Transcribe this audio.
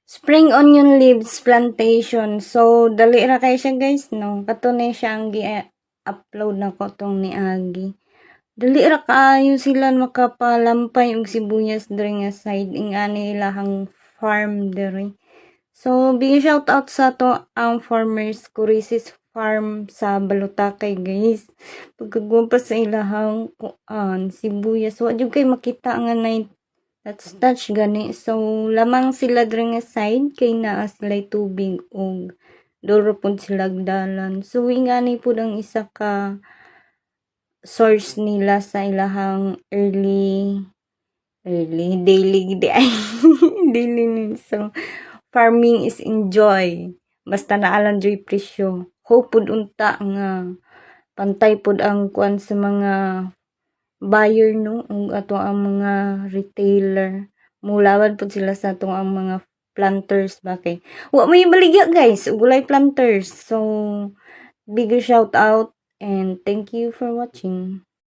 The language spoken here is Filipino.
Spring onion leaves plantation. So, dali ra kay siya guys, no? Katunay siya ang gi-upload na ko tong ni Agi. Dali ra kaayo sila makapalampay og sibuyas diri nga side ingani ilahang farm diri. So, big shout out sa to ang farmers Kurisis Farm sa Balutakay guys. Pagkagwampas sa ilahang sibuyas, wa jud kay makita nga touch gani. So, lamang sila diri nga side kay naa sila'y tubig og duro pud sila dalan. So, ingani pud ang isa ka source nila sa ilahang daily daily needs. So, farming is enjoy. Basta naalan joy presyo. Hope pud unta nga pantay pud ang kuan sa mga buyer no ug ato ang mga retailer. Mulawan pud sila sa ato ang mga planters ba kay. Wa may baligya guys, ugulay planters. So, big shout out and thank you for watching.